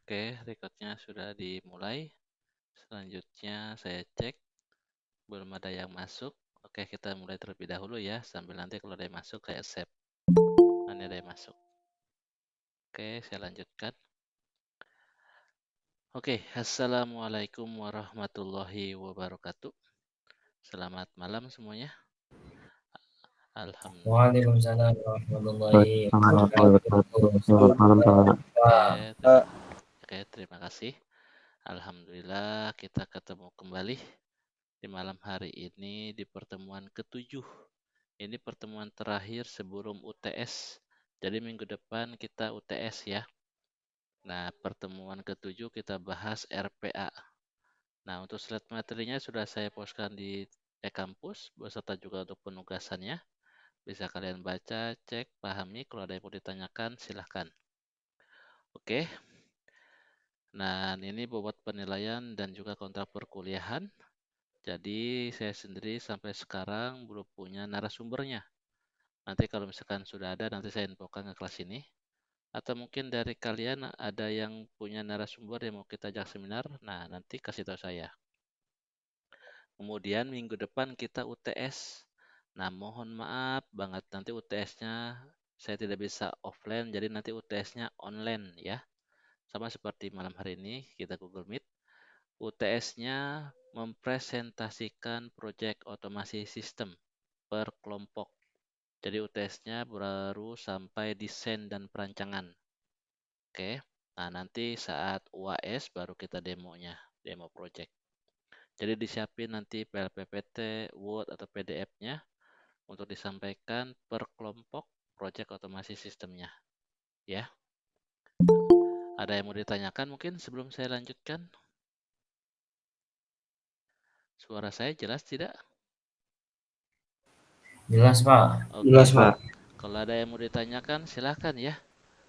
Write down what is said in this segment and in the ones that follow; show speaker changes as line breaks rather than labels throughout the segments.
Oke, recordnya sudah dimulai. Selanjutnya saya cek, belum ada yang masuk. Oke, kita mulai terlebih dahulu ya, sambil nanti kalau ada yang masuk saya accept. Nanti ada yang masuk. Oke, saya lanjutkan. Oke, Assalamualaikum warahmatullahi wabarakatuh. Selamat malam semuanya. Alhamdulillah.
Waalaikumsalam warahmatullahi wabarakatuh.
Selamat malam Pak.
Terima kasih. Alhamdulillah kita ketemu kembali di malam hari ini di pertemuan ke-7. Ini pertemuan terakhir sebelum UTS. Jadi minggu depan kita UTS ya. Nah, pertemuan ke-7 kita bahas RPA. Nah, untuk slide materinya sudah saya postkan di e-kampus beserta juga untuk penugasannya. Bisa kalian baca, cek, pahami. Kalau ada yang mau ditanyakan, silahkan. Oke. Nah, ini bobot penilaian dan juga kontrak perkuliahan. Jadi, saya sendiri sampai sekarang belum punya narasumbernya. Nanti kalau misalkan sudah ada, nanti saya infokan ke kelas ini. Atau mungkin dari kalian ada yang punya narasumber yang mau kita ajak seminar, nah nanti kasih tahu saya. Kemudian minggu depan kita UTS. Nah, mohon maaf banget nanti UTS-nya saya tidak bisa offline, jadi nanti UTS-nya online ya. Sama seperti malam hari ini kita Google Meet. UTS-nya mempresentasikan proyek otomasi sistem per kelompok. Jadi UTS-nya baru sampai desain dan perancangan. Oke. Nah, nanti saat UAS baru kita demonya, demo project. Jadi disiapin nanti PLPPT, Word, atau PDF-nya untuk disampaikan per kelompok project otomasi sistemnya. Ya. Ada yang mau ditanyakan mungkin sebelum saya lanjutkan? Suara saya jelas tidak?
Jelas Pak.
Oke.
Jelas Pak.
Kalau ada yang mau ditanyakan silahkan ya.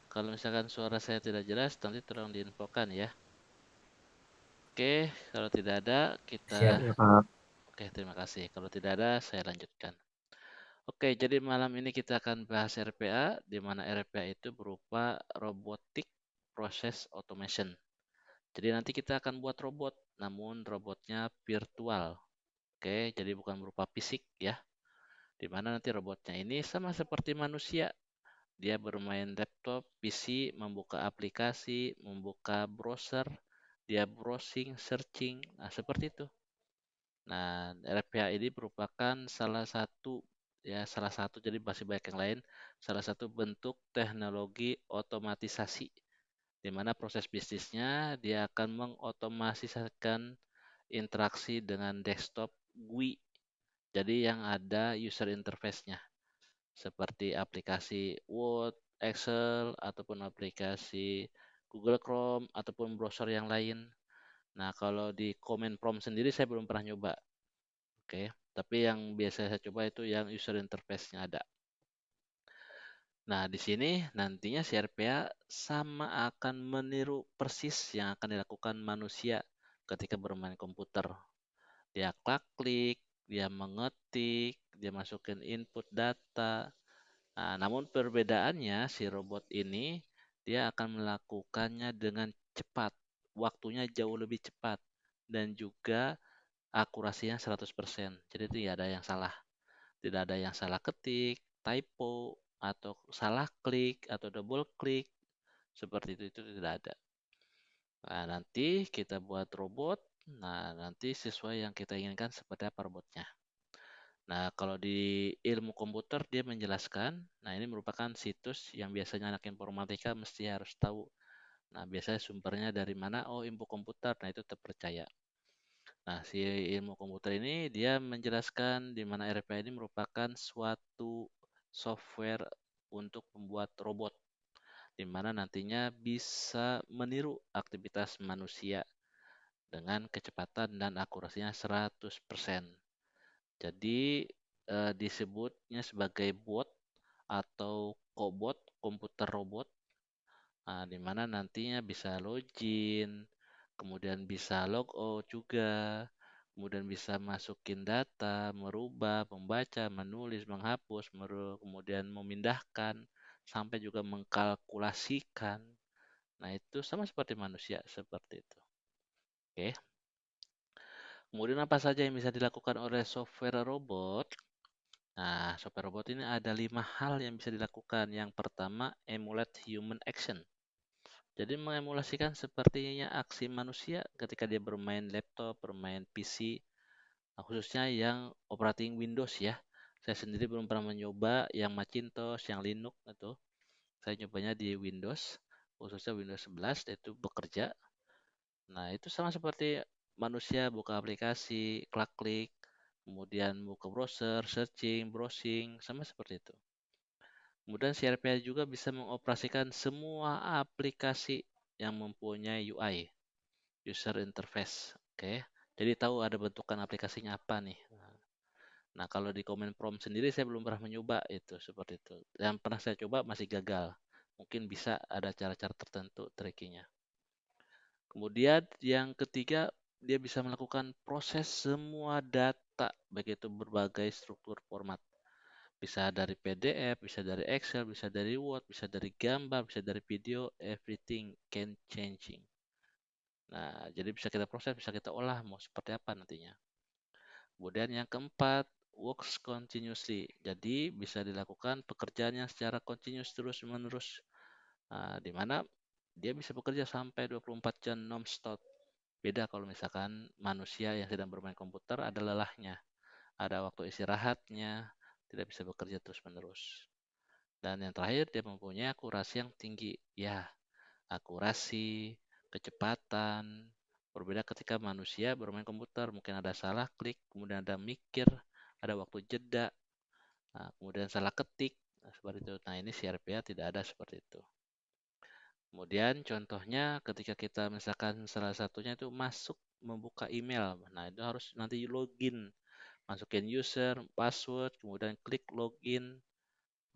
Kalau misalkan suara saya tidak jelas nanti tolong diinfokan ya. Oke, kalau tidak ada kita.
Siap.
Ya Pak.
Oke, terima kasih. Kalau tidak ada saya lanjutkan. Oke, jadi malam ini kita akan bahas RPA, di mana RPA itu berupa Robotic Process Automation. Jadi nanti kita akan buat robot, namun robotnya virtual. Oke, jadi bukan berupa fisik ya. Di mana nanti robotnya ini sama seperti manusia. Dia bermain laptop, PC, membuka aplikasi, membuka browser, dia browsing, searching, nah seperti itu. Nah, RPA ini merupakan salah satu jadi masih banyak yang lain, salah satu bentuk teknologi otomatisasi di mana proses bisnisnya dia akan mengotomatisasikan interaksi dengan desktop GUI. Jadi yang ada user interface-nya seperti aplikasi Word, Excel ataupun aplikasi Google Chrome ataupun browser yang lain. Nah, kalau di command prompt sendiri saya belum pernah nyoba. Oke, tapi yang biasa saya coba itu yang user interface-nya ada. Nah, di sini nantinya si RPA sama akan meniru persis yang akan dilakukan manusia ketika bermain komputer. Dia klik, dia mengetik, dia masukin input data. Nah, namun perbedaannya si robot ini dia akan melakukannya dengan cepat, waktunya jauh lebih cepat dan juga akurasinya 100%. Jadi tidak ada yang salah. Tidak ada yang salah ketik, typo, atau salah klik, atau double klik. Seperti itu tidak ada. Nah, nanti kita buat robot. Nah, nanti sesuai yang kita inginkan seperti apa robotnya. Nah, kalau di ilmu komputer dia menjelaskan, nah ini merupakan situs yang biasanya anak informatika mesti harus tahu. Nah, biasanya sumbernya dari mana? Oh, info komputer. Nah, itu terpercaya. Nah, si ilmu komputer ini dia menjelaskan di mana RPA ini merupakan suatu software untuk membuat robot, di mana nantinya bisa meniru aktivitas manusia dengan kecepatan dan akurasinya 100%. Jadi disebutnya sebagai bot atau cobot, komputer robot. Nah, di mana nantinya bisa login, kemudian bisa logout juga, kemudian bisa masukin data, merubah, membaca, menulis, menghapus, kemudian memindahkan, sampai juga mengkalkulasikan. Nah, itu sama seperti manusia, seperti itu. Oke. Kemudian apa saja yang bisa dilakukan oleh software robot? Nah, software robot ini ada 5 hal yang bisa dilakukan. Yang pertama, emulate human action. Jadi mengemulasikan sepertinya aksi manusia ketika dia bermain laptop, bermain PC, khususnya yang operating Windows ya. Saya sendiri belum pernah mencoba yang Macintosh, yang Linux itu. Saya nyobanya di Windows, khususnya Windows 11 itu bekerja. Nah, itu sama seperti manusia buka aplikasi, klik-klik, kemudian buka browser, searching, browsing, sama seperti itu. Kemudian CRPA juga bisa mengoperasikan semua aplikasi yang mempunyai UI, user interface. Oke. Jadi tahu ada bentukan aplikasinya apa nih. Nah, kalau di command prompt sendiri saya belum pernah mencoba itu seperti itu. Yang pernah saya coba masih gagal. Mungkin bisa ada cara-cara tertentu triknya. Kemudian yang ketiga, dia bisa melakukan proses semua data, baik itu berbagai struktur format. Bisa dari PDF, bisa dari Excel, bisa dari Word, bisa dari gambar, bisa dari video, everything can changing. Nah, jadi bisa kita proses, bisa kita olah mau seperti apa nantinya. Kemudian yang keempat, works continuously. Jadi bisa dilakukan pekerjaannya secara continuous terus-menerus. Nah, di mana dia bisa bekerja sampai 24 jam non-stop. Beda kalau misalkan manusia yang sedang bermain komputer ada lelahnya, ada waktu istirahatnya, tidak bisa bekerja terus-menerus. Dan yang terakhir dia mempunyai akurasi yang tinggi. Ya, akurasi, kecepatan. Berbeda ketika manusia bermain komputer, mungkin ada salah klik, kemudian ada mikir, ada waktu jeda, nah, kemudian salah ketik, nah, seperti itu. Nah, ini CRPA tidak ada seperti itu. Kemudian contohnya ketika kita misalkan salah satunya itu masuk membuka email. Nah, itu harus nanti login, masukin user, password, kemudian klik login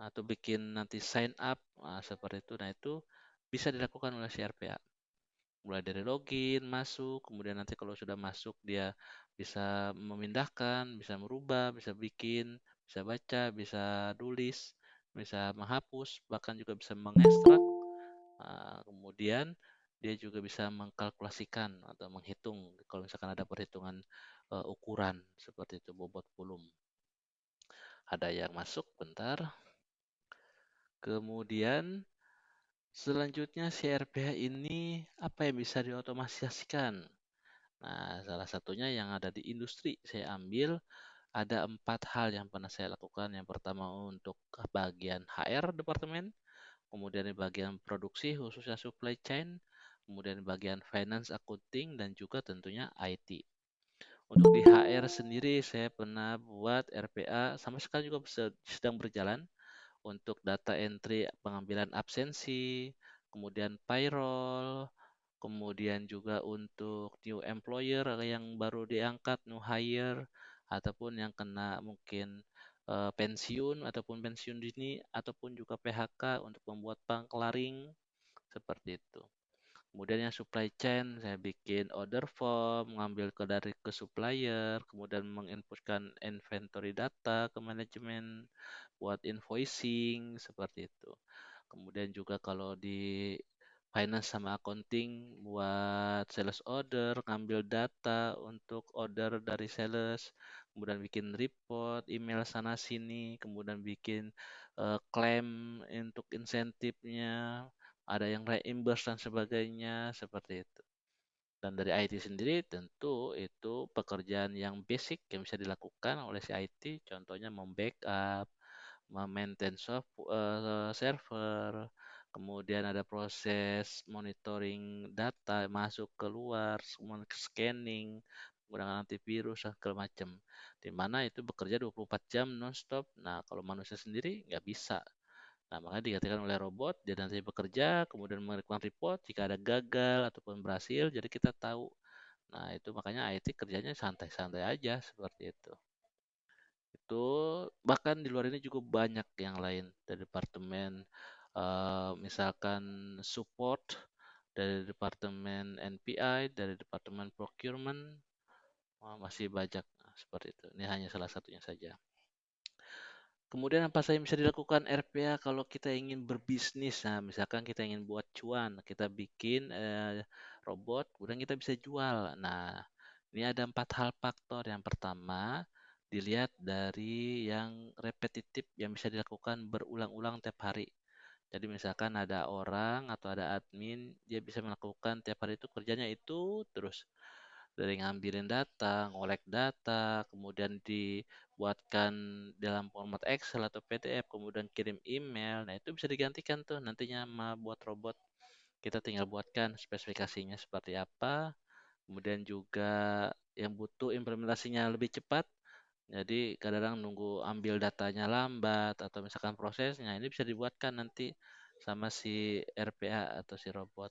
atau bikin nanti sign up, nah, seperti itu. Nah, itu bisa dilakukan oleh CRPA. Mulai dari login, masuk, kemudian nanti kalau sudah masuk dia bisa memindahkan, bisa merubah, bisa bikin, bisa baca, bisa tulis, bisa menghapus, bahkan juga bisa mengekstrak. Nah, kemudian dia juga bisa mengkalkulasikan atau menghitung kalau misalkan ada perhitungan ukuran seperti itu bobot volume. Ada yang masuk bentar. Kemudian selanjutnya CRPH ini apa yang bisa diotomatisasikan? Nah, salah satunya yang ada di industri saya ambil ada 4 hal yang pernah saya lakukan. Yang pertama untuk bagian HR departemen, kemudian di bagian produksi khususnya supply chain, kemudian di bagian finance accounting dan juga tentunya IT. Untuk di HR sendiri saya pernah buat RPA sama sekali juga sedang berjalan untuk data entry pengambilan absensi, kemudian payroll, kemudian juga untuk new employer yang baru diangkat, new hire, ataupun yang kena mungkin pensiun ataupun pensiun dini, ataupun juga PHK untuk membuat pangklaring seperti itu. Kemudian yang supply chain, saya bikin order form, ngambil dari ke supplier, kemudian menginputkan inventory data ke manajemen, buat invoicing, seperti itu. Kemudian juga kalau di finance sama accounting, buat sales order, ngambil data untuk order dari sales, kemudian bikin report, email sana sini, kemudian bikin klaim untuk insentifnya, ada yang reimburse dan sebagainya seperti itu. Dan dari IT sendiri tentu itu pekerjaan yang basic yang bisa dilakukan oleh si IT, contohnya membackup, memaintain server, kemudian ada proses monitoring data masuk keluar, scanning, menggunakan antivirus dan segala macam. Di mana itu bekerja 24 jam non-stop. Nah, kalau manusia sendiri nggak bisa. Nah, makanya digantikan oleh robot, dia nanti bekerja, kemudian melakukan report jika ada gagal ataupun berhasil, jadi kita tahu. Nah, itu makanya IT kerjanya santai-santai aja seperti itu. Itu bahkan di luar ini juga banyak yang lain dari departemen misalkan support, dari departemen NPI, dari departemen procurement, masih banyak seperti itu. Ini hanya salah satunya saja. Kemudian apa saja yang bisa dilakukan RPA kalau kita ingin berbisnis? Nah, misalkan kita ingin buat cuan, kita bikin robot, kemudian kita bisa jual. Nah, ini ada 4 hal faktor. Yang pertama, dilihat dari yang repetitif yang bisa dilakukan berulang-ulang tiap hari. Jadi misalkan ada orang atau ada admin, dia bisa melakukan tiap hari itu kerjanya itu terus. Dari ngambilin data, ngolek data, kemudian dibuatkan dalam format Excel atau PDF, kemudian kirim email. Nah, itu bisa digantikan tuh nantinya sama buat robot. Kita tinggal buatkan spesifikasinya seperti apa, kemudian juga yang butuh implementasinya lebih cepat. Jadi kadang-kadang nunggu ambil datanya lambat atau misalkan prosesnya ini bisa dibuatkan nanti sama si RPA atau si robot.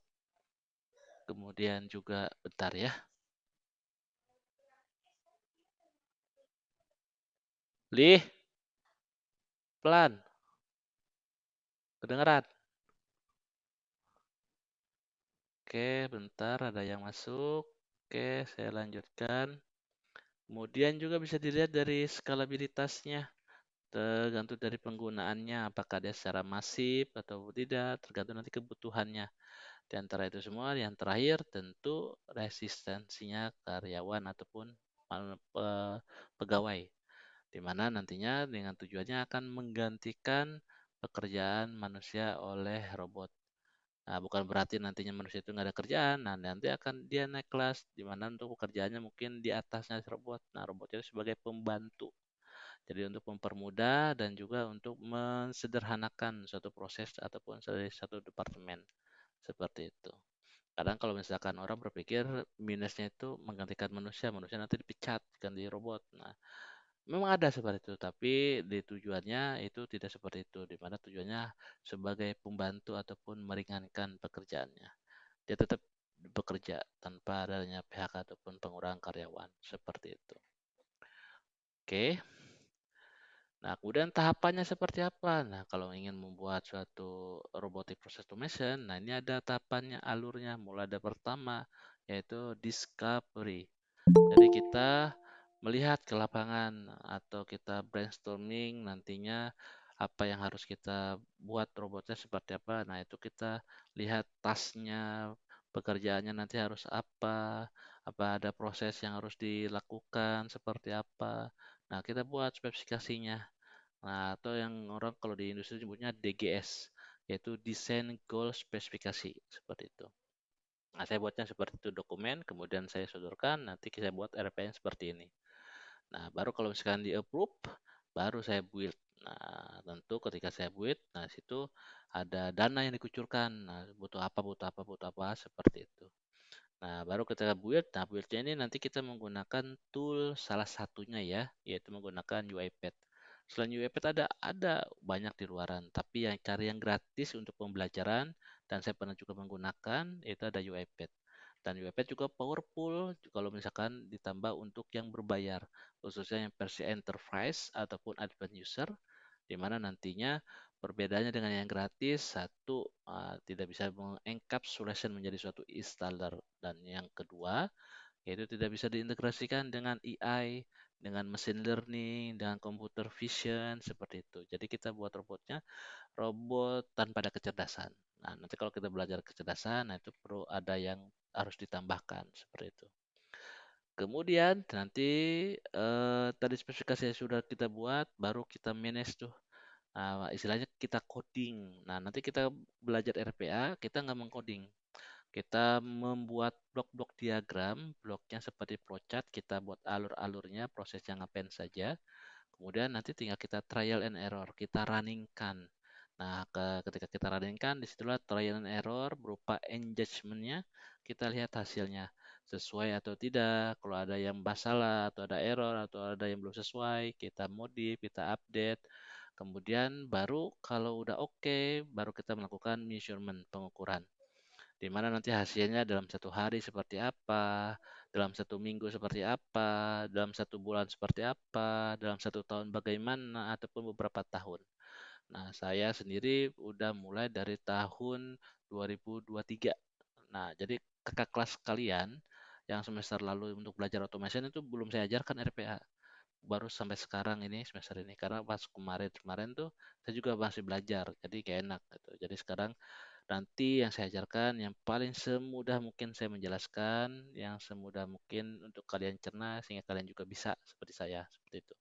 Kemudian juga bentar ya. Lih, pelan. Kedengeran? Oke, bentar ada yang masuk. Oke, saya lanjutkan. Kemudian juga bisa dilihat dari skalabilitasnya, tergantung dari penggunaannya, apakah dia secara masif atau tidak, tergantung nanti kebutuhannya. Di antara itu semua, yang terakhir tentu resistensinya karyawan ataupun pegawai, di mana nantinya dengan tujuannya akan menggantikan pekerjaan manusia oleh robot. Nah, bukan berarti nantinya manusia itu nggak ada kerjaan. Nah, nanti akan dia naik kelas, di mana untuk pekerjaannya mungkin di atasnya robot. Nah, robot itu sebagai pembantu. Jadi untuk mempermudah dan juga untuk mensederhanakan suatu proses ataupun dari satu departemen. Seperti itu. Kadang kalau misalkan orang berpikir minusnya itu menggantikan manusia, manusia nanti dipecat ganti robot. Nah, memang ada seperti itu, tapi di tujuannya itu tidak seperti itu, di mana tujuannya sebagai pembantu ataupun meringankan pekerjaannya. Dia tetap bekerja tanpa adanya PHK ataupun pengurangan karyawan, seperti itu. Oke. Nah, kemudian tahapannya seperti apa? Nah, kalau ingin membuat suatu robotic process automation, nah ini ada tahapannya, alurnya. Mulai dari pertama, yaitu discovery. Jadi kita melihat ke lapangan atau kita brainstorming nantinya apa yang harus kita buat robotnya seperti apa. Nah, itu kita lihat tasnya, pekerjaannya nanti harus apa ada proses yang harus dilakukan seperti apa. Nah, kita buat spesifikasinya. Nah, atau yang orang kalau di industri sebutnya DGS, yaitu Design Goal Spesifikasi, seperti itu. Nah, saya buatnya seperti itu dokumen, kemudian saya sodorkan, nanti saya buat RPN seperti ini. Nah, baru kalau misalkan di approve, baru saya build. Nah, tentu ketika saya build, nah situ ada dana yang dikucurkan. Nah, butuh apa, seperti itu. Nah, baru ketika build, nah buildnya ini nanti kita menggunakan tool salah satunya ya, yaitu menggunakan UiPath. Selain UiPath ada banyak di luaran, tapi yang cari yang gratis untuk pembelajaran dan saya pernah juga menggunakan itu ada UiPath. Dan UiPath juga powerful kalau misalkan ditambah untuk yang berbayar, khususnya yang versi enterprise ataupun advanced user, di mana nantinya perbedaannya dengan yang gratis, satu tidak bisa mengencapsulation menjadi suatu installer, dan yang kedua yaitu tidak bisa diintegrasikan dengan AI, dengan machine learning, dengan computer vision seperti itu. Jadi kita buat robotnya robot tanpa ada kecerdasan. Nah, nanti kalau kita belajar kecerdasan, nah itu perlu ada yang harus ditambahkan seperti itu. Kemudian nanti tadi spesifikasi yang sudah kita buat, baru kita manage tuh. Nah, istilahnya kita coding. Nah, nanti kita belajar RPA, kita nggak mengcoding. Kita membuat blok-blok diagram, bloknya seperti flowchart, kita buat alur-alurnya, prosesnya ngapain saja. Kemudian nanti tinggal kita trial and error, kita runningkan. Nah, ketika kita runningkan, disitulah trial and error berupa engagement-nya, kita lihat hasilnya sesuai atau tidak. Kalau ada yang masalah atau ada error atau ada yang belum sesuai, kita modif, kita update. Kemudian baru kalau udah oke, baru kita melakukan measurement, pengukuran. Di mana nanti hasilnya dalam 1 hari seperti apa, dalam 1 minggu seperti apa, dalam 1 bulan seperti apa, dalam 1 tahun bagaimana, ataupun beberapa tahun. Nah, saya sendiri udah mulai dari tahun 2023. Nah, jadi kakak kelas kalian yang semester lalu untuk belajar automation itu belum saya ajarkan RPA. baru sampai sekarang ini semester ini karena pas kemarin tuh saya juga masih belajar jadi kayak enak gitu. Jadi sekarang nanti yang saya ajarkan yang paling semudah mungkin saya menjelaskan, yang semudah mungkin untuk kalian cerna sehingga kalian juga bisa seperti saya seperti itu.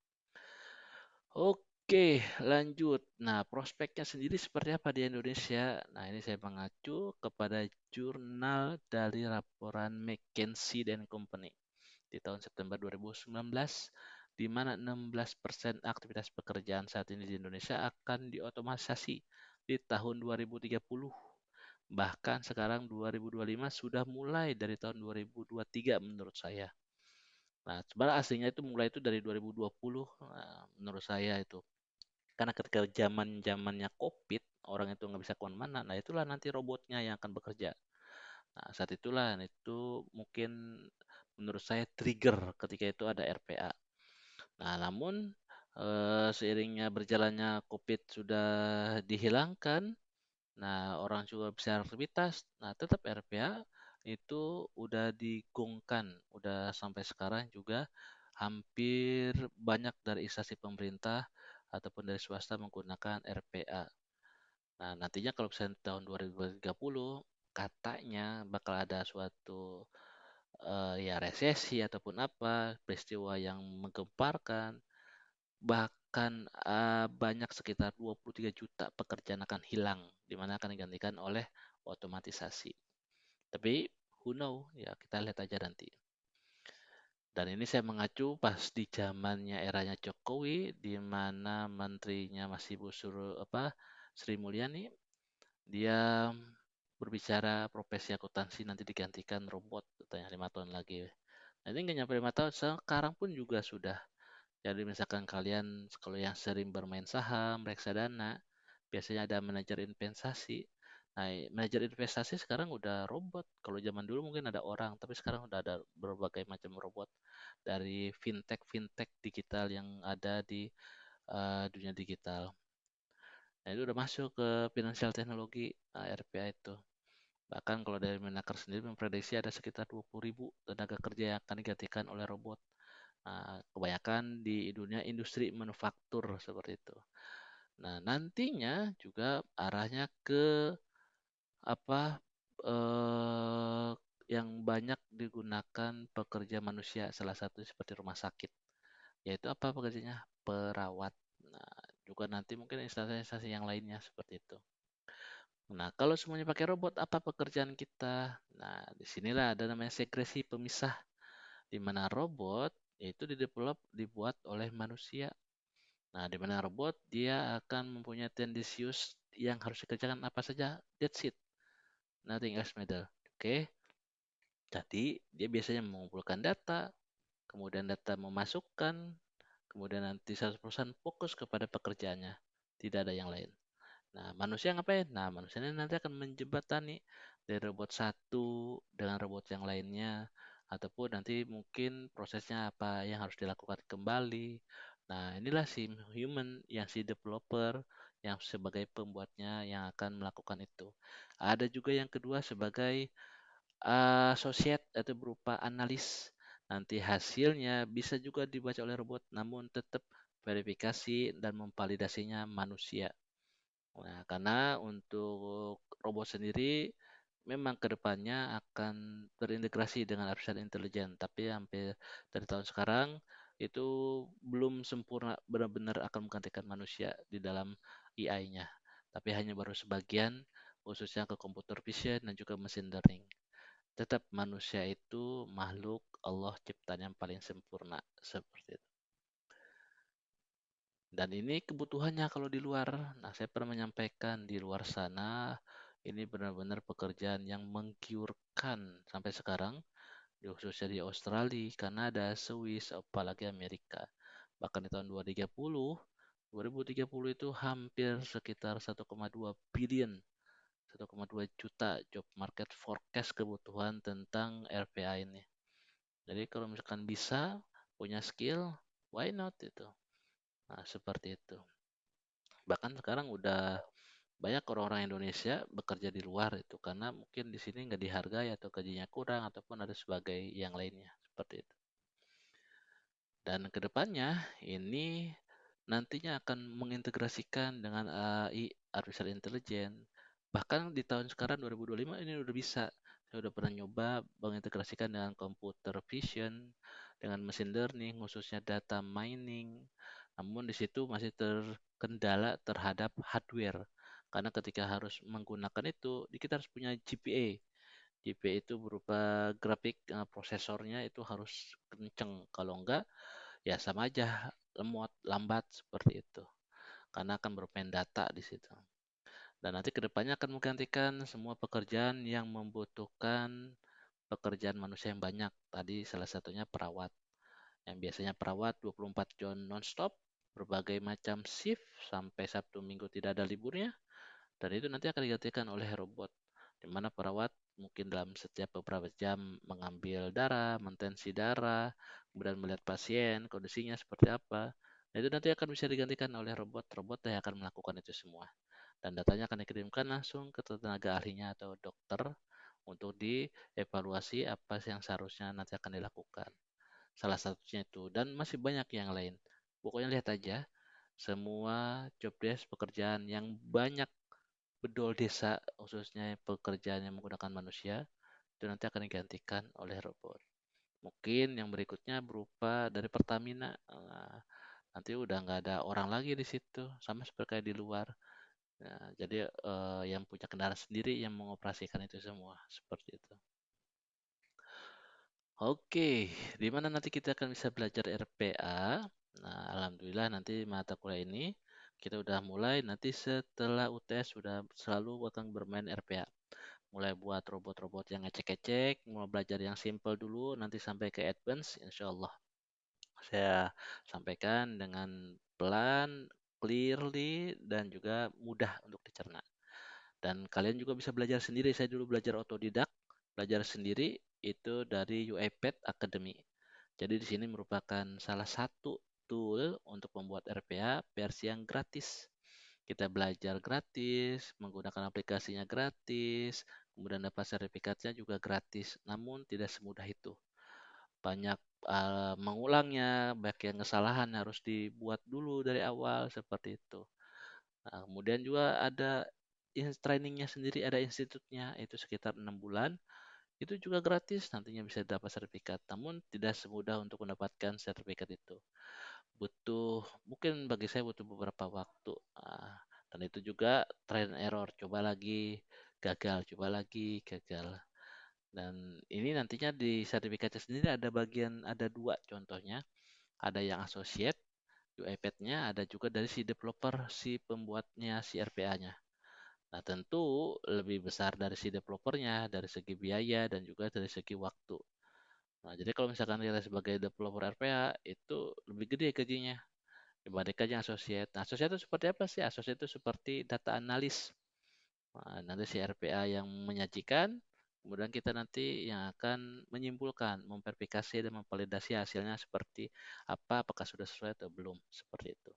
Oke, lanjut. Nah, prospeknya sendiri seperti apa di Indonesia? Nah, ini saya mengacu kepada jurnal dari laporan McKinsey dan Company di tahun September 2019, di mana 16% aktivitas pekerjaan saat ini di Indonesia akan diotomatisasi di tahun 2030. Bahkan sekarang 2025 sudah mulai dari tahun 2023 menurut saya. Nah, sebenarnya aslinya itu mulai itu dari 2020, nah, menurut saya itu. Karena ketika zamannya COVID, orang itu nggak bisa kemana-mana. Nah, itulah nanti robotnya yang akan bekerja. Nah, saat itulah itu mungkin menurut saya trigger ketika itu ada RPA. Nah, namun seiringnya berjalannya COVID sudah dihilangkan, nah orang juga bisa aktivitas, nah tetap RPA itu udah digongkan, udah sampai sekarang juga hampir banyak dari instansi pemerintah ataupun dari swasta menggunakan RPA. Nah, nantinya kalau misalnya tahun 2030 katanya bakal ada suatu ya resesi ataupun apa, peristiwa yang menggemparkan, bahkan banyak sekitar 23 juta pekerjaan akan hilang, di mana akan digantikan oleh otomatisasi. Tapi who know, ya kita lihat aja nanti. Dan ini saya mengacu pas di zamannya eranya Jokowi, di mana menterinya masih Bu Sri Mulyani, dia berbicara profesi akuntansi nanti digantikan robot katanya 5 tahun lagi. Nah, ini nggak nyampe 5 tahun, sekarang pun juga sudah. Jadi misalkan kalian kalau yang sering bermain saham, reksadana, biasanya ada manajer investasi. Nah, manajer investasi sekarang udah robot. Kalau zaman dulu mungkin ada orang, tapi sekarang udah ada berbagai macam robot dari fintech digital yang ada di dunia digital. Nah, itu udah masuk ke financial teknologi RPA itu. Bahkan kalau dari Menaker sendiri memprediksi ada sekitar 20.000 tenaga kerja yang akan digantikan oleh robot. Nah, kebanyakan di dunia industri manufaktur seperti itu. Nah, nantinya juga arahnya ke apa eh, yang banyak digunakan pekerja manusia, salah satu seperti rumah sakit, yaitu apa pekerjaannya? Perawat. Nah, juga nanti mungkin instansi-instansi yang lainnya seperti itu. Nah, kalau semuanya pakai robot, apa pekerjaan kita? Nah, disinilah ada namanya sekresi pemisah, di mana robot itu dibuat oleh manusia. Nah, di mana robot dia akan mempunyai tendensius yang harus dikerjakan apa saja. That's it. Nothing else matter. Oke. Jadi, dia biasanya mengumpulkan data, kemudian data memasukkan, kemudian nanti satu perusahaan fokus kepada pekerjaannya. Tidak ada yang lain. Nah, manusia ngapain? Nah, manusia ini nanti akan menjembatani dari robot satu dengan robot yang lainnya, ataupun nanti mungkin prosesnya apa yang harus dilakukan kembali. Nah, inilah si human yang si developer yang sebagai pembuatnya yang akan melakukan itu. Ada juga yang kedua sebagai associate atau berupa analis. Nanti hasilnya bisa juga dibaca oleh robot, namun tetap verifikasi dan memvalidasinya manusia. Nah, karena untuk robot sendiri memang kedepannya akan terintegrasi dengan artificial intelligence, tapi hampir dari tahun sekarang itu belum sempurna benar-benar akan menggantikan manusia di dalam AI-nya, tapi hanya baru sebagian, khususnya ke computer vision dan juga machine learning. Tetap manusia itu makhluk Allah ciptaan yang paling sempurna seperti itu. Dan ini kebutuhannya kalau di luar. Nah, saya pernah menyampaikan di luar sana ini benar-benar pekerjaan yang menggiurkan sampai sekarang, khususnya di Australia, Kanada, Swiss, apalagi Amerika. Bahkan di tahun 2030 itu hampir sekitar 1,2 billion, 1,2 juta job market forecast kebutuhan tentang RPA ini. Jadi kalau misalkan bisa punya skill, why not itu? Nah, seperti itu. Bahkan sekarang udah banyak orang-orang Indonesia bekerja di luar itu karena mungkin di sini nggak dihargai atau gajinya kurang ataupun ada sebagai yang lainnya seperti itu. Dan kedepannya ini nantinya akan mengintegrasikan dengan AI, Artificial Intelligence. Bahkan di tahun sekarang 2025 ini udah bisa. Saya udah pernah nyoba mengintegrasikan dengan computer vision, dengan machine learning, khususnya data mining. Namun di situ masih terkendala terhadap hardware. Karena ketika harus menggunakan itu, kita harus punya GPA. GPA itu berupa grafik prosesornya itu harus kenceng. Kalau enggak, ya sama aja lemot, lambat seperti itu. Karena akan bermain data di situ. Dan nanti kedepannya akan menggantikan semua pekerjaan yang membutuhkan pekerjaan manusia yang banyak. Tadi salah satunya perawat. Yang biasanya perawat 24 jam non-stop, berbagai macam shift sampai Sabtu Minggu tidak ada liburnya. Dan itu nanti akan digantikan oleh robot. Di mana perawat mungkin dalam setiap beberapa jam mengambil darah, mentensi darah, kemudian melihat pasien, kondisinya seperti apa. Nah, itu nanti akan bisa digantikan oleh robot-robot yang akan melakukan itu semua. Dan datanya akan dikirimkan langsung ke tenaga ahlinya atau dokter untuk dievaluasi apa yang seharusnya nanti akan dilakukan. Salah satunya itu. Dan masih banyak yang lain. Pokoknya lihat aja semua job desk pekerjaan yang banyak bedol desa, khususnya pekerjaan yang menggunakan manusia, itu nanti akan digantikan oleh robot. Mungkin yang berikutnya berupa dari Pertamina. Nanti udah nggak ada orang lagi di situ, sama seperti kayak di luar. Nah, jadi yang punya kendaraan sendiri yang mengoperasikan itu semua, seperti itu. Oke, di mana nanti kita akan bisa belajar RPA. Nah, alhamdulillah nanti mata kuliah ini kita udah mulai nanti setelah UTS sudah selalu akan bermain RPA. Mulai buat robot-robot yang ngecek-ngecek, mulai belajar yang simple dulu, nanti sampai ke advance, insya Allah. Saya sampaikan dengan pelan, clearly, dan juga mudah untuk dicerna. Dan kalian juga bisa belajar sendiri. Saya dulu belajar otodidak, belajar sendiri itu dari UiPath Academy. Jadi di sini merupakan salah satu tool untuk membuat RPA versi yang gratis. Kita belajar gratis, menggunakan aplikasinya gratis, kemudian dapat sertifikatnya juga gratis. Namun tidak semudah itu. Banyak mengulangnya, banyak yang kesalahan harus dibuat dulu dari awal seperti itu. Nah, kemudian juga ada trainingnya sendiri, ada institutnya, itu sekitar 6 bulan. Itu juga gratis, nantinya bisa dapat sertifikat. Namun tidak semudah untuk mendapatkan sertifikat itu. Mungkin bagi saya butuh beberapa waktu. Dan itu juga trial and error, coba lagi, gagal, coba lagi, gagal. Dan ini nantinya di sertifikatnya sendiri ada dua contohnya. Ada yang associate, UiPath-nya, ada juga dari si developer, si pembuatnya, si RPA-nya. Nah, tentu lebih besar dari si developernya, dari segi biaya dan juga dari segi waktu. Nah, jadi kalau misalkan kita sebagai developer RPA, itu lebih gede gajinya dibandingkan yang associate. Nah, associate itu seperti apa sih? Associate itu seperti data analis. Nah, nanti si RPA yang menyajikan, kemudian kita nanti yang akan menyimpulkan, memverifikasi dan memvalidasi hasilnya seperti apa, apakah sudah sesuai atau belum, seperti itu.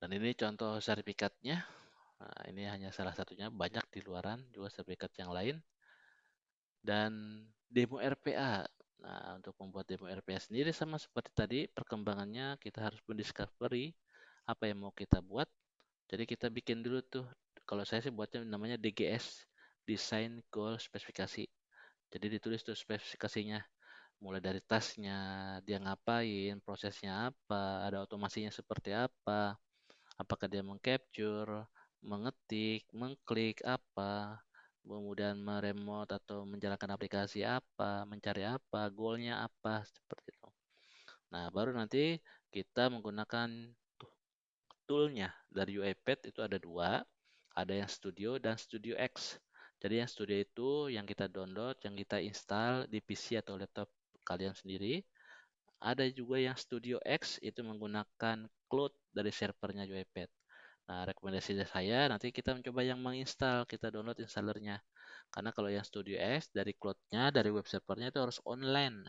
Dan ini contoh sertifikatnya. Nah, ini hanya salah satunya, banyak di luaran juga sertifikat yang lain. Dan demo RPA. Nah, untuk membuat demo RPA sendiri sama seperti tadi, perkembangannya kita harus mendiscovery apa yang mau kita buat. Jadi kita bikin dulu tuh, kalau saya sih buatnya namanya DGS, Design Goal Spesifikasi. Jadi ditulis tuh spesifikasinya, mulai dari tasnya, dia ngapain, prosesnya apa, ada otomasinya seperti apa, apakah dia mengcapture, mengetik, mengklik apa, kemudian meremote atau menjalankan aplikasi apa, mencari apa, goalnya apa, seperti itu. Nah, baru nanti kita menggunakan toolnya dari UiPath itu ada dua, ada yang Studio dan Studio X. Jadi yang Studio itu yang kita download, yang kita install di PC atau laptop kalian sendiri. Ada juga yang Studio X itu menggunakan cloud dari servernya UiPath. Nah, rekomendasi dari saya nanti kita mencoba yang menginstal, kita download installernya. Karena kalau yang Studio X dari cloud-nya, dari web servernya itu harus online.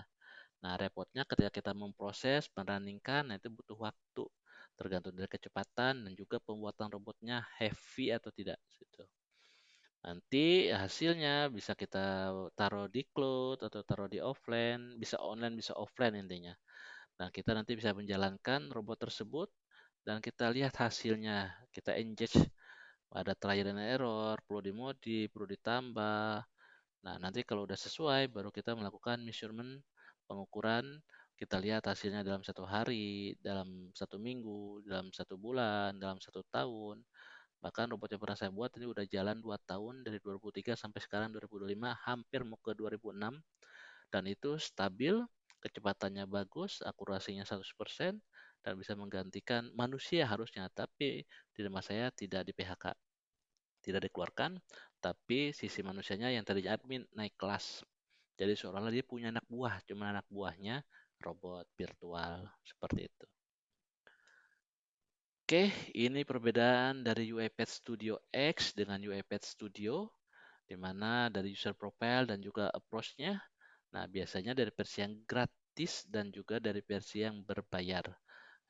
Nah, repotnya ketika kita memproses, merunningkan, nah itu butuh waktu. Tergantung dari kecepatan dan juga pembuatan robotnya heavy atau tidak. Gitu. Nanti hasilnya bisa kita taruh di cloud atau taruh di offline, bisa online, bisa offline intinya. Nah, kita nanti bisa menjalankan robot tersebut dan kita lihat hasilnya. Kita engage, ada trial and error, perlu dimodif, perlu ditambah. Nah, nanti kalau udah sesuai, baru kita melakukan measurement, pengukuran. Kita lihat hasilnya dalam 1 hari, dalam 1 minggu, dalam 1 bulan, dalam 1 tahun. Bahkan robot yang pernah saya buat ini udah jalan 2 tahun dari 2003 sampai sekarang 2025, hampir mau ke 2006, dan itu stabil, kecepatannya bagus, akurasinya 100%, dan bisa menggantikan manusia harusnya, tapi di rumah saya tidak di PHK, tidak dikeluarkan, tapi sisi manusianya yang tadinya admin naik kelas. Jadi seolah-olah dia punya anak buah, cuma anak buahnya robot virtual seperti itu. Oke, ini perbedaan dari UiPath Studio X dengan UiPath Studio, di mana dari user profile dan juga approach-nya. Nah, biasanya dari versi yang gratis dan juga dari versi yang berbayar.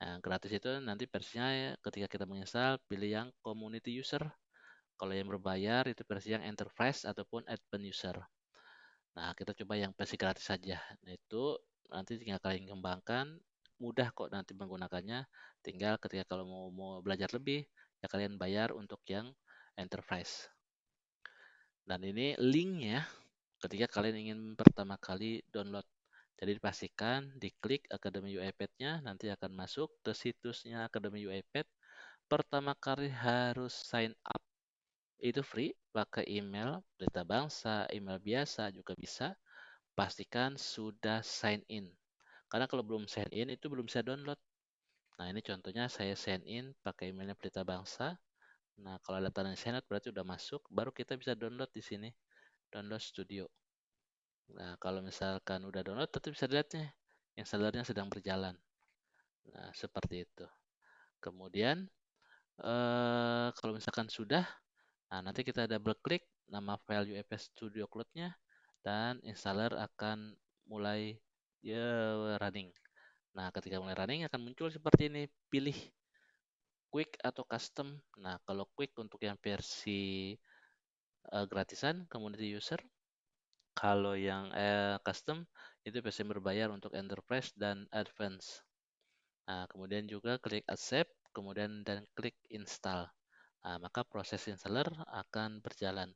Nah, gratis itu nanti versinya ketika kita menginstal, pilih yang community user. Kalau yang berbayar itu versi yang enterprise ataupun advanced user. Nah, kita coba yang versi gratis saja. Nah, itu nanti tinggal kalian kembangkan, mudah kok nanti menggunakannya. Tinggal ketika kalau mau belajar lebih, ya kalian bayar untuk yang enterprise. Dan ini linknya ketika kalian ingin pertama kali download. Jadi dipastikan diklik Akademi UiPath-nya, nanti akan masuk ke situsnya Akademi UiPath. Pertama kali harus sign up. Itu free, pakai email, berita bangsa, email biasa juga bisa. Pastikan sudah sign in. Karena kalau belum sign in itu belum bisa download. Nah, ini contohnya saya sign in pakai emailnya Pelita Bangsa. Nah, kalau ada tanda sign out berarti udah masuk, baru kita bisa download di sini. Download Studio. Nah, kalau misalkan udah download, tetap bisa dilihat nih, installernya sedang berjalan. Nah, seperti itu. Kemudian, kalau misalkan sudah, nah nanti kita double klik nama file UFS Studio Cloud-nya, dan installer akan mulai ya, running. Nah, ketika mulai running akan muncul seperti ini, pilih quick atau custom. Nah, kalau quick untuk yang versi gratisan, community user. Kalau yang custom itu versi berbayar untuk enterprise dan advance. Nah, kemudian juga klik accept, kemudian dan klik install. Nah, maka proses installer akan berjalan.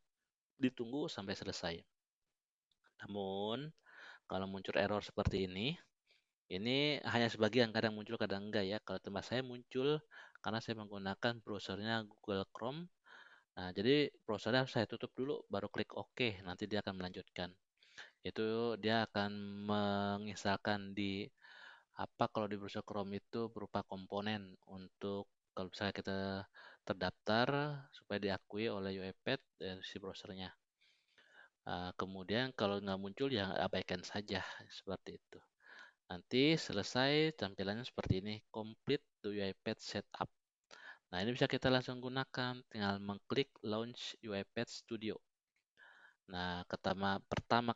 Ditunggu sampai selesai. Namun, kalau muncul error seperti ini hanya sebagian, kadang muncul, kadang enggak ya. Kalau tempat saya muncul karena saya menggunakan browsernya Google Chrome. Nah, jadi browsernya saya tutup dulu, baru klik OK. Nanti dia akan melanjutkan. Itu dia akan menginstalkan di apa kalau di browser Chrome itu berupa komponen untuk kalau misalnya kita terdaftar supaya diakui oleh UiPath dari si browsernya. Kemudian kalau nggak muncul ya abaikan saja seperti itu. Nanti selesai tampilannya seperti ini, complete the UiPath setup. Nah, ini bisa kita langsung gunakan, tinggal mengklik launch UiPath Studio. Nah, pertama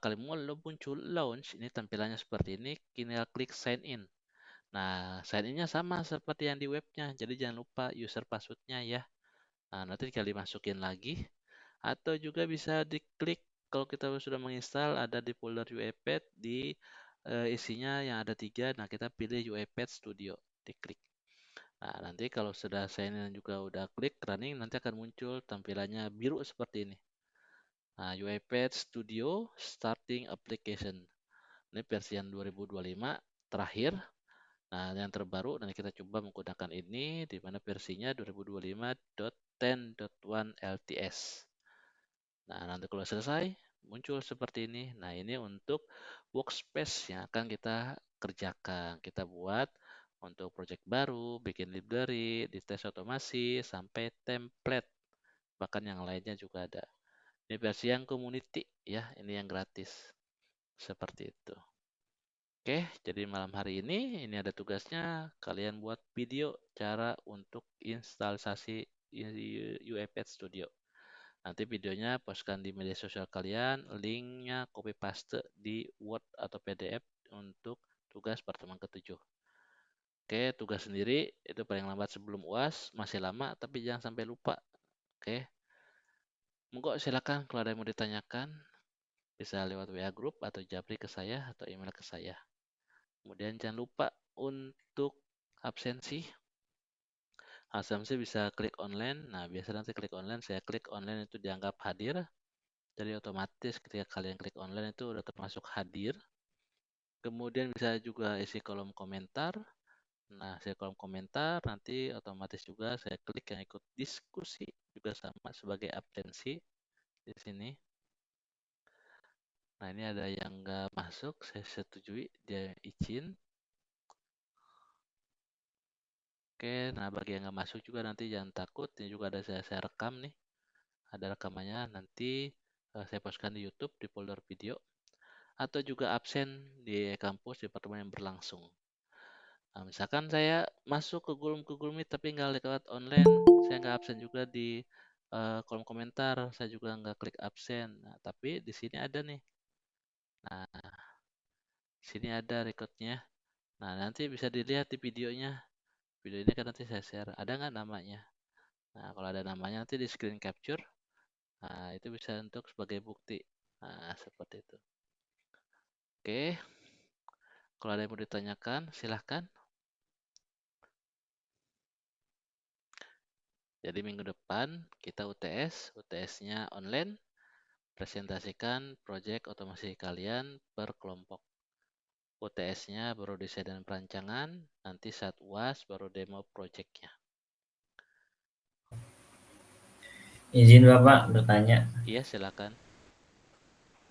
kali muncul launch, ini tampilannya seperti ini, tinggal klik sign in. Nah, sign in-nya sama seperti yang di webnya, jadi jangan lupa user password-nya ya. Nah, nanti tinggal dimasukin lagi, atau juga bisa diklik kalau kita sudah menginstal, ada di folder UiPath, di isinya yang ada 3, nah kita pilih UiPath Studio, diklik. Nah, nanti kalau sudah sign in juga udah klik running, nanti akan muncul tampilannya biru seperti ini. Nah, UiPath Studio Starting Application. Ini versi yang 2025 terakhir. Nah, yang terbaru dan kita coba menggunakan ini di mana versinya 2025.10.1 LTS. Nah, nanti kalau selesai muncul seperti ini. Nah, ini untuk workspace yang akan kita kerjakan. Kita buat untuk project baru, bikin library, di tes otomasi, sampai template. Bahkan yang lainnya juga ada. Ini versi yang community ya, ini yang gratis. Seperti itu. Oke, jadi malam hari ini ada tugasnya kalian buat video cara untuk instalisasi UiPath Studio. Nanti videonya postkan di media sosial kalian, linknya copy paste di Word atau PDF untuk tugas pertemuan ke-7. Oke, tugas sendiri itu paling lambat sebelum UAS, masih lama tapi jangan sampai lupa. Oke. Monggo silakan kalau ada yang mau ditanyakan, bisa lewat WA Group atau Japri ke saya atau email ke saya. Kemudian jangan lupa untuk absensi. Absensi bisa klik online. Nah, biasa nanti klik online, saya klik online itu dianggap hadir. Jadi otomatis ketika kalian klik online itu udah termasuk hadir. Kemudian bisa juga isi kolom komentar. Nah, saya kolom komentar nanti otomatis juga saya klik yang ikut diskusi juga sama sebagai absensi di sini. Nah, ini ada yang nggak masuk, saya setujui, dia izin. Oke, nah bagi yang nggak masuk juga nanti jangan takut, ini juga ada saya rekam nih, ada rekamannya nanti saya postkan di YouTube di folder video atau juga absen di kampus di pertemuan yang berlangsung. Nah, misalkan saya masuk ke Google Meet tapi nggak lewat online, saya nggak absen juga di kolom komentar, saya juga nggak klik absen. Nah, tapi di sini ada nih. Nah, sini ada recordnya. Nah, nanti bisa dilihat di videonya. Video ini kan nanti saya share. Ada nggak namanya? Nah, kalau ada namanya nanti di screen capture. Nah, itu bisa untuk sebagai bukti. Nah, seperti itu. Oke, kalau ada yang mau ditanyakan, silahkan. Jadi minggu depan kita UTS, UTS-nya online, presentasikan proyek otomasi kalian per kelompok. UTS-nya baru desain dan perancangan, nanti saat UAS baru demo proyeknya.
Izin Bapak bertanya,
Iya, silakan.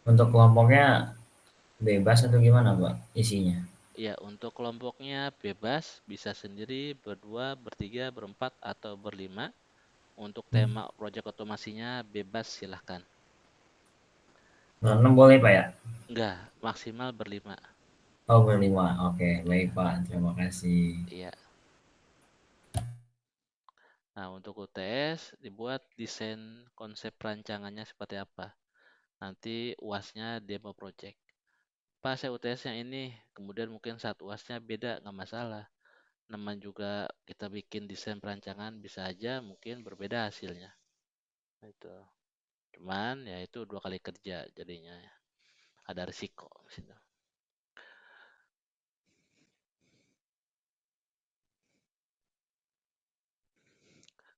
untuk kelompoknya bebas atau gimana Pak isinya?
Ya, untuk kelompoknya bebas, bisa sendiri, berdua, bertiga, berempat, atau berlima. Untuk
Hmm.
tema proyek otomasinya bebas, silahkan.
Berenam boleh Pak ya?
Enggak, maksimal berlima.
Oh berlima, oke baik
Ya,
Pak, terima kasih.
iya. Nah, untuk UTS dibuat desain konsep rancangannya seperti apa. Nanti UASnya demo project. Pak, saya UTS yang ini, kemudian mungkin saat UASnya beda, nggak masalah. Namanya juga kita bikin desain perancangan, bisa aja mungkin berbeda hasilnya. Itu. Cuman ya itu 2 kali kerja jadinya. Ada risiko di situ.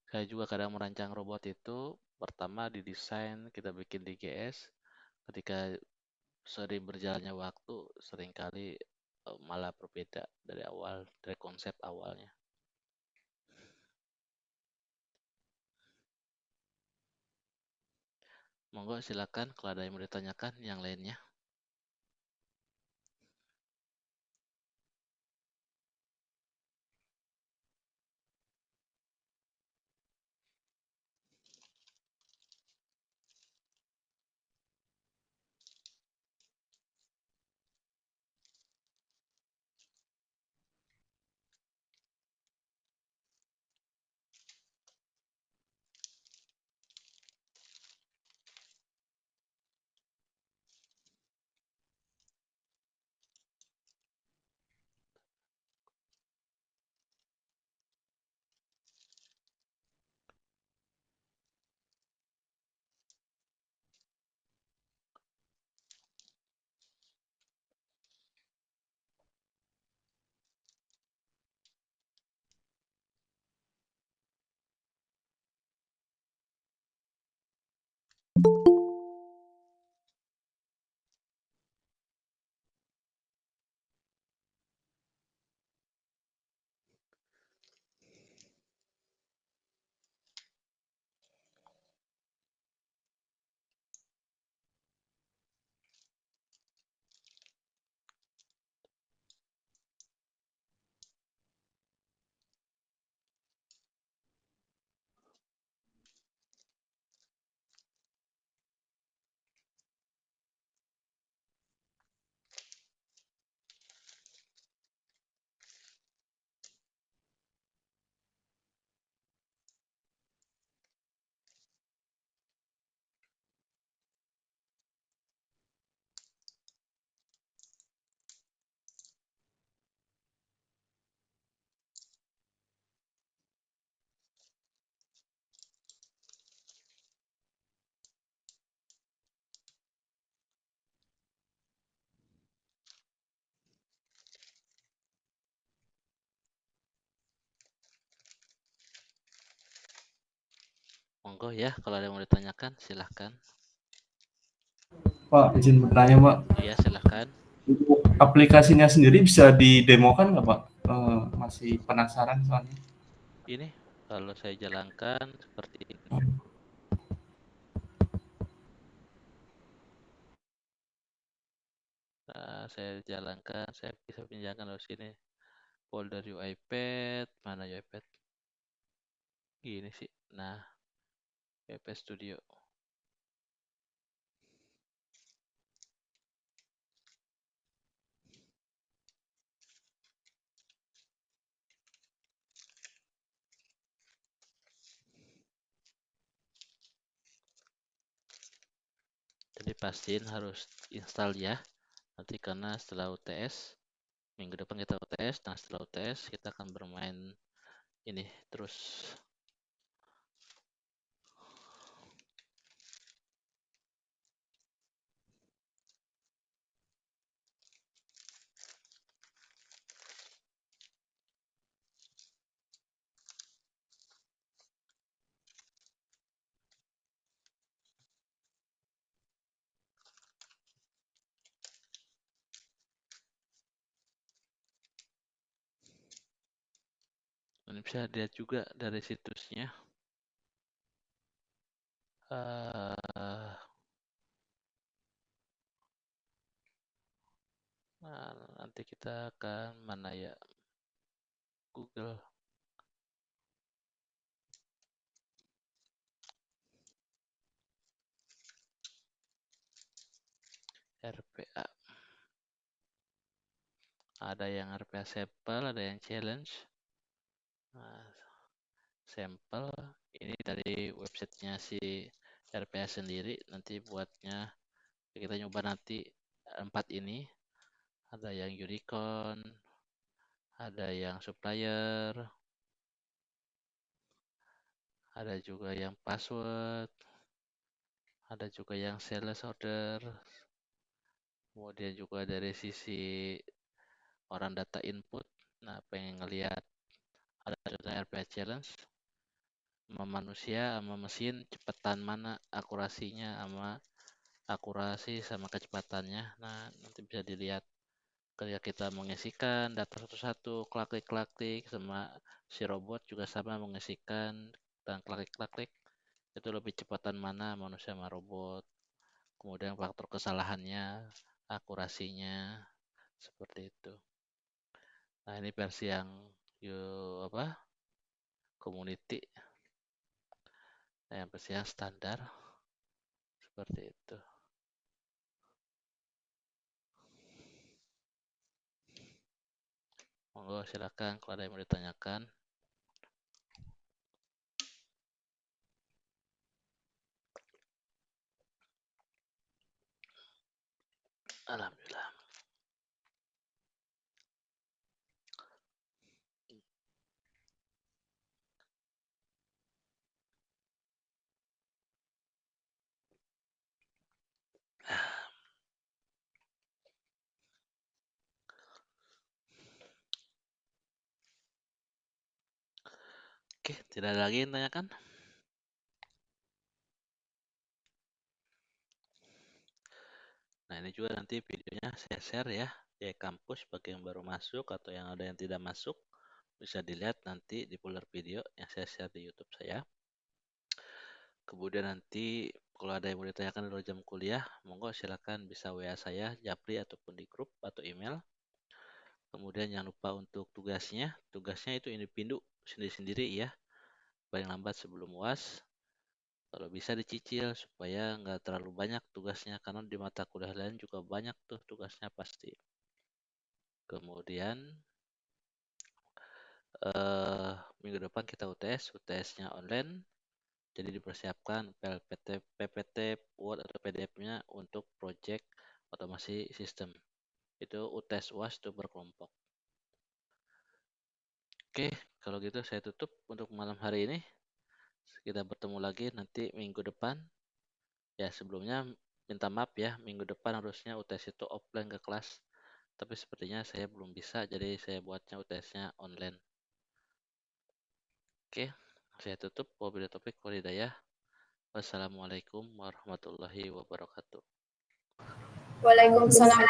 Saya juga kadang merancang robot itu, pertama didesain, kita bikin di GS, ketika sering berjalannya waktu, seringkali malah berbeda dari awal, dari konsep awalnya. Monggo silakan kalau ada yang mau ditanyakan yang lainnya. Monggo ya, kalau ada yang mau ditanyakan silahkan.
Pak, izin bertanya, Pak.
Iya, silahkan.
Untuk aplikasinya sendiri bisa didemokan nggak, Pak? Masih penasaran soalnya.
Ini kalau saya jalankan seperti ini. Nah, saya jalankan, saya bisa pinjamkan dari sini. Folder UiPath, mana UiPath? Gini sih. Nah, UiPath Studio. Jadi pastiin harus install ya. Nanti karena setelah UTS, minggu depan kita UTS, nah setelah UTS kita akan bermain ini terus. Ini bisa dilihat juga dari situsnya. Nah, nanti kita akan mana ya, Google RPA. Ada yang RPA sampel, ada yang challenge. Nah, sampel ini dari websitenya si RPA sendiri. Nanti buatnya kita nyoba nanti 4 ini. Ada yang unicorn, ada yang supplier, ada juga yang password, ada juga yang sales order. Kemudian juga dari sisi orang data input. Nah, pengen ngelihat ada contoh RPA challenge sama manusia sama mesin cepetan mana akurasinya sama kecepatannya. Nah, nanti bisa dilihat ketika kita mengisikan data satu-satu, klik-klik sama si robot juga sama mengisikan dan klik-klik itu lebih cepatan mana manusia sama robot. Kemudian faktor kesalahannya, akurasinya seperti itu. Nah, ini versi yang community. Nah, yang versi yang standar seperti itu. Monggo silakan kalau ada yang mau ditanyakan. Alhamdulillah. Oke, tidak ada lagi yang tanyakan. Nah, ini juga nanti videonya saya share ya di kampus bagi yang baru masuk atau yang ada yang tidak masuk. Bisa dilihat nanti di folder video yang saya share di YouTube saya. Kemudian nanti kalau ada yang mau ditanyakan di luar jam kuliah, monggo silakan bisa WA saya, Japri ataupun di grup atau email. Kemudian jangan lupa untuk tugasnya itu individu sendiri-sendiri ya, paling lambat sebelum UAS. Kalau bisa dicicil supaya nggak terlalu banyak tugasnya, karena di mata kuliah lain juga banyak tuh tugasnya pasti. Kemudian minggu depan kita UTS-nya online, jadi dipersiapkan PPT, Word atau PDF-nya untuk project otomasi sistem. Itu UTS UAS itu berkelompok. Oke, kalau gitu saya tutup untuk malam hari ini. Kita bertemu lagi nanti minggu depan. Ya, sebelumnya minta maaf ya, minggu depan harusnya UTS itu offline ke kelas. Tapi sepertinya saya belum bisa, jadi saya buatnya UTS-nya online. Oke, saya tutup. Wabillahi taufik walhidayah. Wassalamualaikum warahmatullahi wabarakatuh.
Waalaikumsalam.